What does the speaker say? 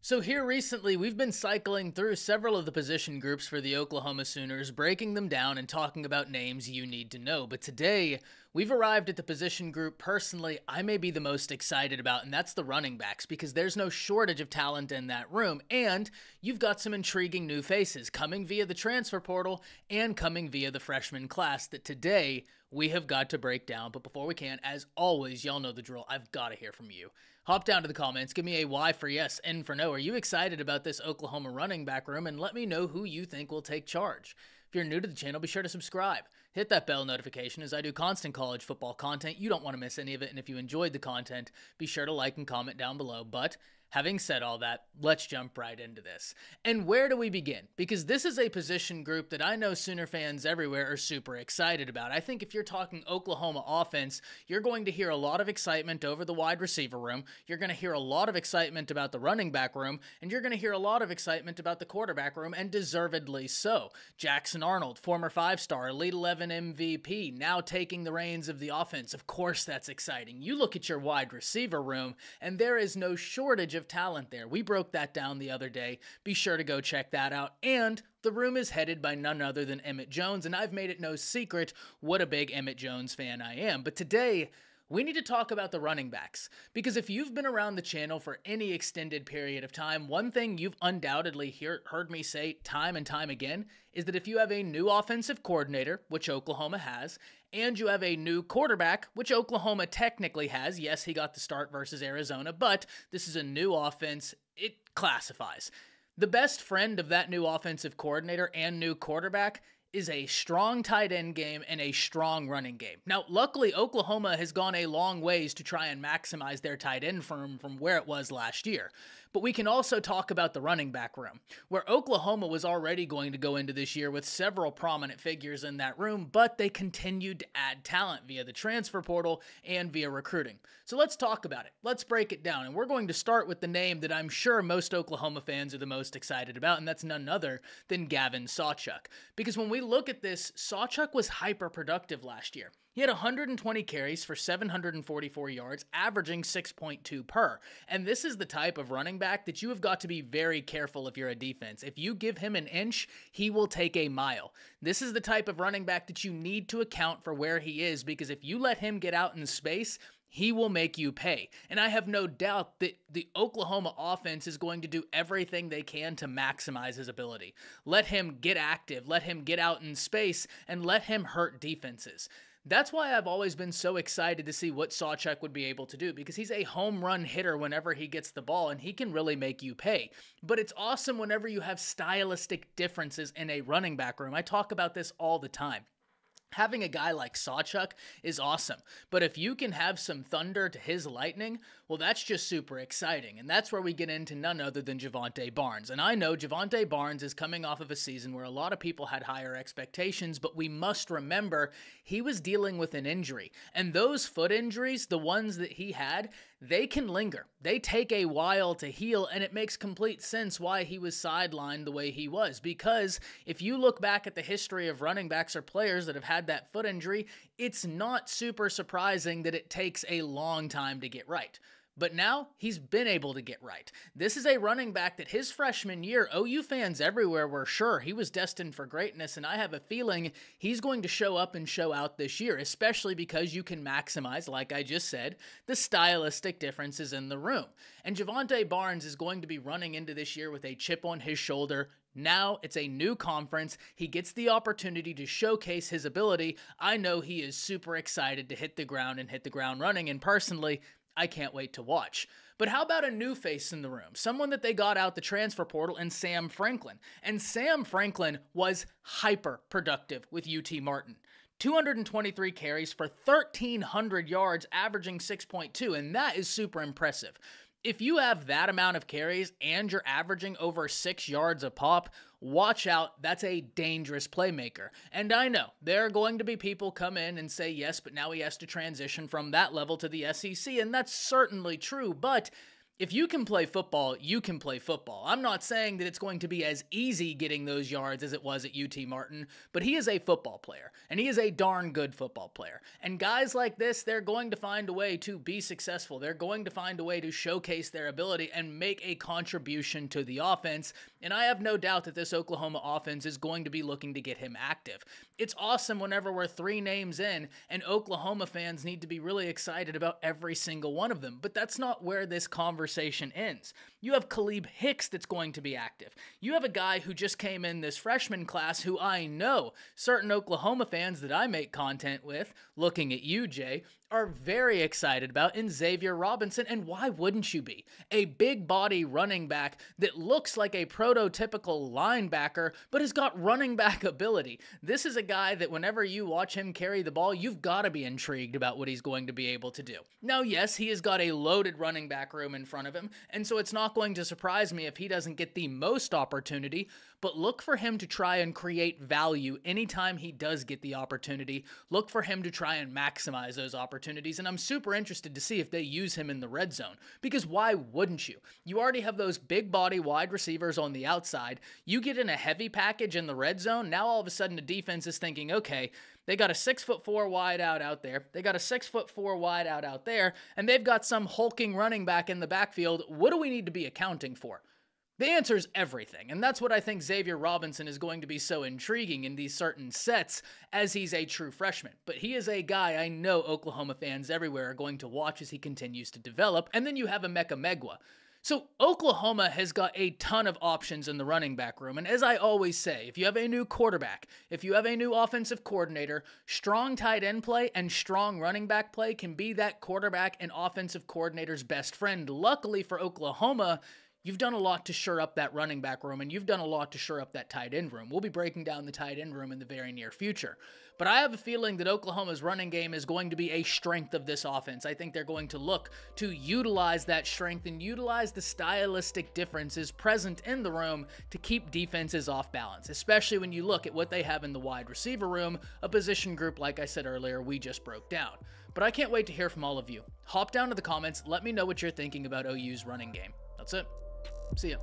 So here recently, we've been cycling through several of the position groups for the Oklahoma Sooners, breaking them down and talking about names you need to know. But today, we've arrived at the position group personally I may be the most excited about, and that's the running backs, because there's no shortage of talent in that room, and you've got some intriguing new faces coming via the transfer portal and coming via the freshman class that today we have got to break down. But before we can, as always, y'all know the drill, I've got to hear from you. Hop down to the comments, give me a Y for yes, N for no. Are you excited about this Oklahoma running back room? And let me know who you think will take charge. If you're new to the channel, be sure to subscribe. Hit that bell notification as I do constant college football content. You don't want to miss any of it. And if you enjoyed the content, be sure to like and comment down below. But having said all that, let's jump right into this. And where do we begin? Because this is a position group that I know Sooner fans everywhere are super excited about. I think if you're talking Oklahoma offense, you're going to hear a lot of excitement over the wide receiver room. You're going to hear a lot of excitement about the running back room, and you're going to hear a lot of excitement about the quarterback room, and deservedly so. Jackson Arnold, former 5-star, Elite 11 MVP, now taking the reins of the offense. Of course that's exciting. You look at your wide receiver room, and there is no shortage of talent there. We broke that down the other day. Be sure to go check that out. And the room is headed by none other than Emmett Jones, and I've made it no secret what a big Emmett Jones fan I am. But today, we need to talk about the running backs, because if you've been around the channel for any extended period of time, one thing you've undoubtedly heard me say time and time again is that if you have a new offensive coordinator, which Oklahoma has, and you have a new quarterback, which Oklahoma technically has, yes, he got the start versus Arizona, but this is a new offense, it classifies. The best friend of that new offensive coordinator and new quarterback is a strong tight end game and a strong running game. Now, luckily, Oklahoma has gone a long ways to try and maximize their tight end from where it was last year. But we can also talk about the running back room, where Oklahoma was already going to go into this year with several prominent figures in that room, but they continued to add talent via the transfer portal and via recruiting. So let's talk about it. Let's break it down. And we're going to start with the name that I'm sure most Oklahoma fans are the most excited about, and that's none other than Gavin Sawchuk. Because when we look at this, Sawchuk was hyper productive last year. He had 120 carries for 744 yards, averaging 6.2 per. And this is the type of running back that you have got to be very careful if you're a defense. If you give him an inch, he will take a mile. This is the type of running back that you need to account for where he is, because if you let him get out in space, he will make you pay. And I have no doubt that the Oklahoma offense is going to do everything they can to maximize his ability. Let him get active, let him get out in space, and let him hurt defenses. That's why I've always been so excited to see what Sawchuk would be able to do, because he's a home run hitter whenever he gets the ball, and he can really make you pay. But it's awesome whenever you have stylistic differences in a running back room. I talk about this all the time. Having a guy like Sawchuk is awesome, but if you can have some thunder to his lightning, well, that's just super exciting, and that's where we get into none other than Javon Barnes. And I know Javon Barnes is coming off of a season where a lot of people had higher expectations, but we must remember he was dealing with an injury, and those foot injuries, the ones that he had, they can linger. They take a while to heal, and it makes complete sense why he was sidelined the way he was, because if you look back at the history of running backs or players that have had that foot injury, it's not super surprising that it takes a long time to get right. But now, he's been able to get right. This is a running back that his freshman year, OU fans everywhere were sure he was destined for greatness, and I have a feeling he's going to show up and show out this year, especially because you can maximize, like I just said, the stylistic differences in the room. And Javon Barnes is going to be running into this year with a chip on his shoulder. Now it's a new conference. He gets the opportunity to showcase his ability. I know he is super excited to hit the ground and hit the ground running, and personally, I can't wait to watch. But how about a new face in the room? Someone that they got out the transfer portal, and Sam Franklin. And Sam Franklin was hyper productive with UT Martin. 223 carries for 1,300 yards, averaging 6.2, and that is super impressive. If you have that amount of carries and you're averaging over 6 yards a pop, watch out, that's a dangerous playmaker. And I know, there are going to be people come in and say, yes, but now he has to transition from that level to the SEC, and that's certainly true, but If you can play football, you can play football. I'm not saying that it's going to be as easy getting those yards as it was at UT Martin, but he is a football player, and he is a darn good football player. And guys like this, they're going to find a way to be successful. They're going to find a way to showcase their ability and make a contribution to the offense. And I have no doubt that this Oklahoma offense is going to be looking to get him active. It's awesome whenever we're 3 names in, and Oklahoma fans need to be really excited about every single one of them. But that's not where this conversation ends. You have Khalib Hicks that's going to be active. You have a guy who just came in this freshman class who I know certain Oklahoma fans that I make content with, looking at you, Jay, are very excited about in Xavier Robinson, and why wouldn't you be? A big body running back that looks like a prototypical linebacker, but has got running back ability. This is a guy that whenever you watch him carry the ball, you've got to be intrigued about what he's going to be able to do. Now, yes, he has got a loaded running back room in front of him, and so it's not going to surprise me if he doesn't get the most opportunity, but look for him to try and create value anytime he does get the opportunity. Look for him to try and maximize those opportunities, and I'm super interested to see if they use him in the red zone, because why wouldn't you? You already have those big body wide receivers on the outside. You get in a heavy package in the red zone, now all of a sudden the defense is thinking, okay, they got a 6'4" wide out there. They got a 6'4" wide out there, and they've got some hulking running back in the backfield. What do we need to be accounting for? The answer is everything, and that's what I think Xavier Robinson is going to be so intriguing in these certain sets as he's a true freshman. But he is a guy I know Oklahoma fans everywhere are going to watch as he continues to develop. And then you have Emeka Megwa. So Oklahoma has got a ton of options in the running back room, and as I always say, if you have a new quarterback, if you have a new offensive coordinator, strong tight end play and strong running back play can be that quarterback and offensive coordinator's best friend. Luckily for Oklahoma, you've done a lot to shore up that running back room, and you've done a lot to shore up that tight end room. We'll be breaking down the tight end room in the very near future. But I have a feeling that Oklahoma's running game is going to be a strength of this offense. I think they're going to look to utilize that strength and utilize the stylistic differences present in the room to keep defenses off balance, especially when you look at what they have in the wide receiver room, a position group, like I said earlier, we just broke down. But I can't wait to hear from all of you. Hop down to the comments, let me know what you're thinking about OU's running game. That's it. See ya.